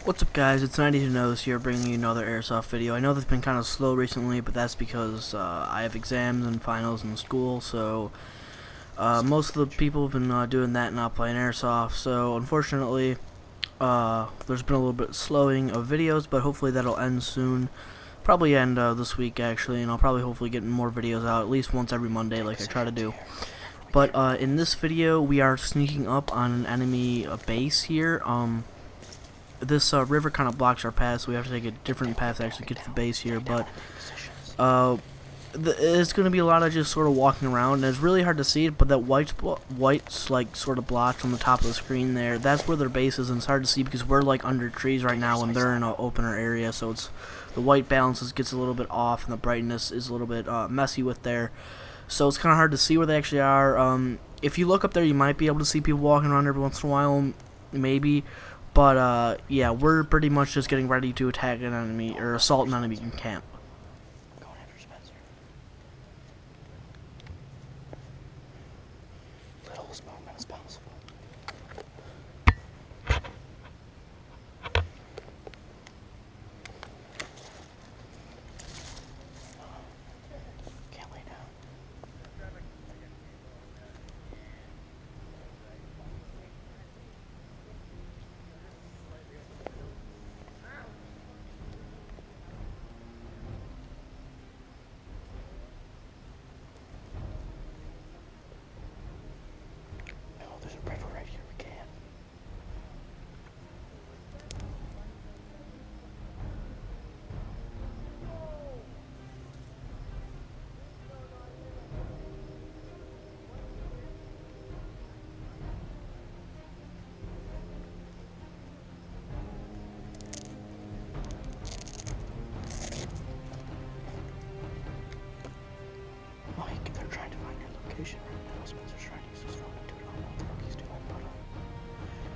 What's up guys, it's 92 Knows here bringing you another Airsoft video. I know that's been kind of slow recently, but that's because I have exams and finals in school, so most of the people have been doing that and not playing Airsoft, so unfortunately there's been a little bit slowing of videos, but hopefully that'll end soon. Probably end this week actually, and I'll probably hopefully get more videos out at least once every Monday like I try to do. But in this video we are sneaking up on an enemy base here. This river kind of blocks our path, so we have to take a different path to actually get to the base here, but it's going to be a lot of just sort of walking around, and it's really hard to see it, but that white's like sort of blotched on the top of the screen there, that's where their base is, and it's hard to see because we're like under trees right now and they're in an opener area, so it's the white balance gets a little bit off and the brightness is a little bit messy with there, so it's kind of hard to see where they actually are. If you look up there, you might be able to see people walking around every once in a while, maybe. But, yeah, we're pretty much just getting ready to attack an enemy, or assault an enemy in camp. Little as movement as possible. Can't lay down. There's a river right here, we can. Mike, they're trying to find your location right now. Spencer's trying to use his phone to do it. I don't know what the fuck he's doing, but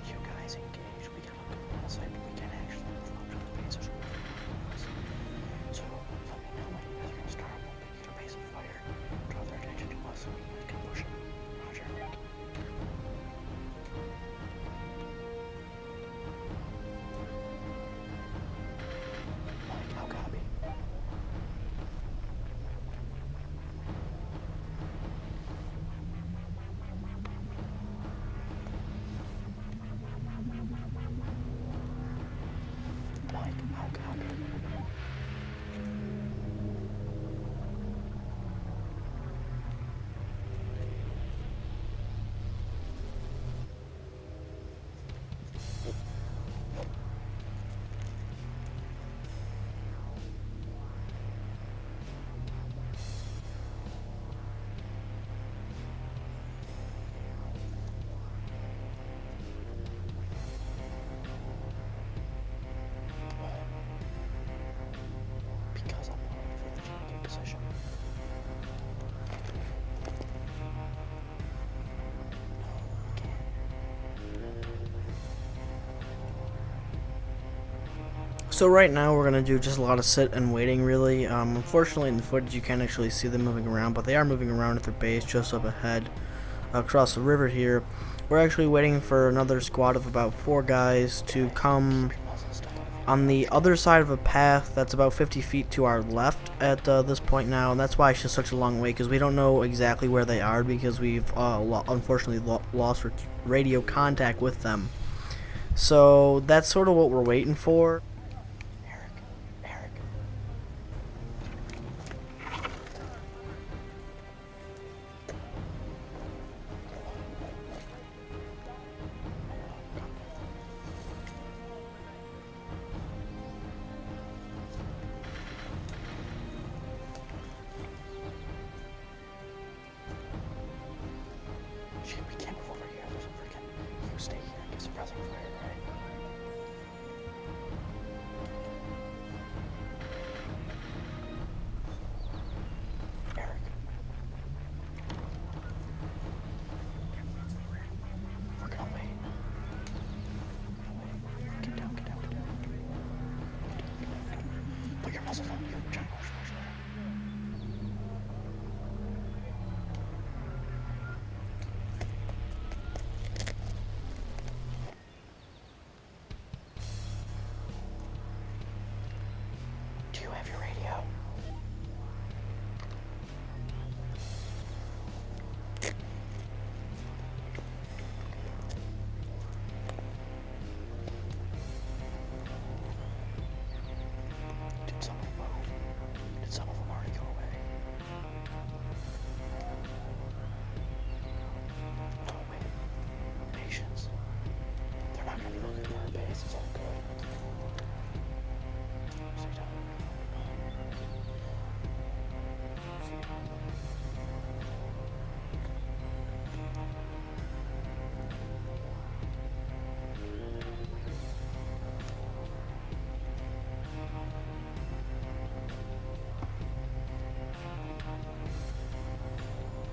you guys engage. We gotta look at the site, but we can't actually move up to the base. So let me know when you guys are gonna start. We'll make your base of fire. Draw their attention to us so we can push them. Roger. Mike, how copy? Mike, how copy? Because I'm looking for the GK position. No, we can't. So right now we're going to do just a lot of sit and waiting really. Unfortunately in the footage you can't actually see them moving around, but they are moving around at their base just up ahead across the river here. We're actually waiting for another squad of about 4 guys to come on the other side of a path that's about 50 feet to our left at this point now, and that's why it's just such a long wait, because we don't know exactly where they are because we've unfortunately lost radio contact with them. So that's sort of what we're waiting for. Eric. Shit, we can't move over here. There's a freaking. You stay here and get suppressing fire, right? Eric. We're gonna wait. Get down. Put your muscles on. You're trying to push. you have your radio? Did someone move? Did some of them already go away? Oh wait. Patience. They're not gonna be looking for our base. It's all good. Stay down.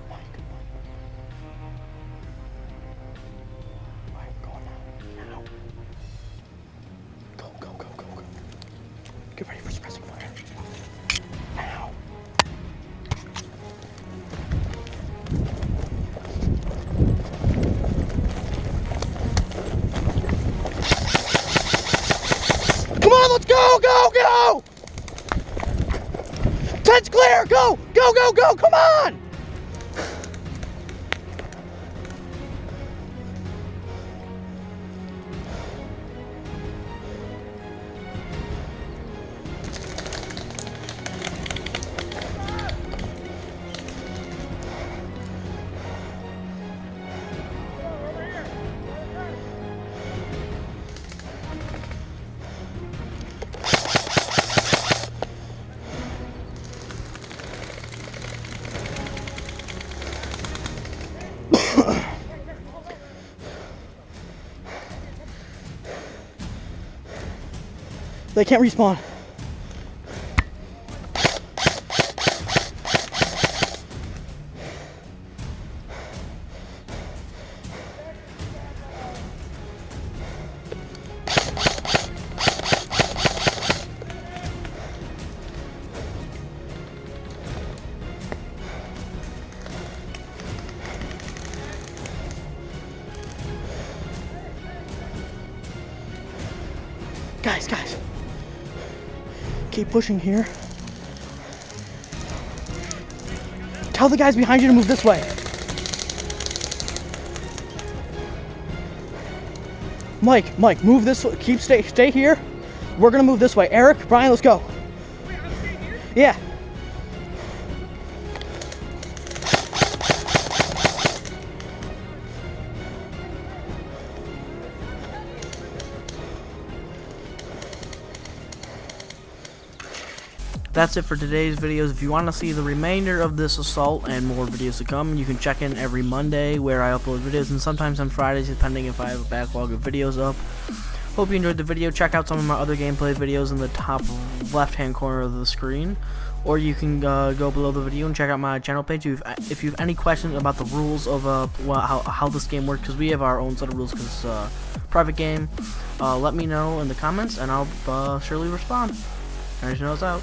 Mike. Alright, we're going now. Now. Go. Get ready for suppressing fire. Now. Come on, let's go! Tent's clear! Go! Come on! They can't respawn. Guys. Keep pushing here. Tell the guys behind you to move this way. Mike, move this way. Stay here. We're gonna move this way. Eric, Brian, let's go. Wait, I'm staying here? Yeah. That's it for today's videos. If you want to see the remainder of this assault and more videos to come, you can check in every Monday where I upload videos, and sometimes on Fridays depending if I have a backlog of videos up. Hope you enjoyed the video. Check out some of my other gameplay videos in the top left hand corner of the screen, or you can go below the video and check out my channel page. If you have any questions about the rules of how this game works, because we have our own set of rules because it's a private game, let me know in the comments and I'll surely respond. Airsoft out.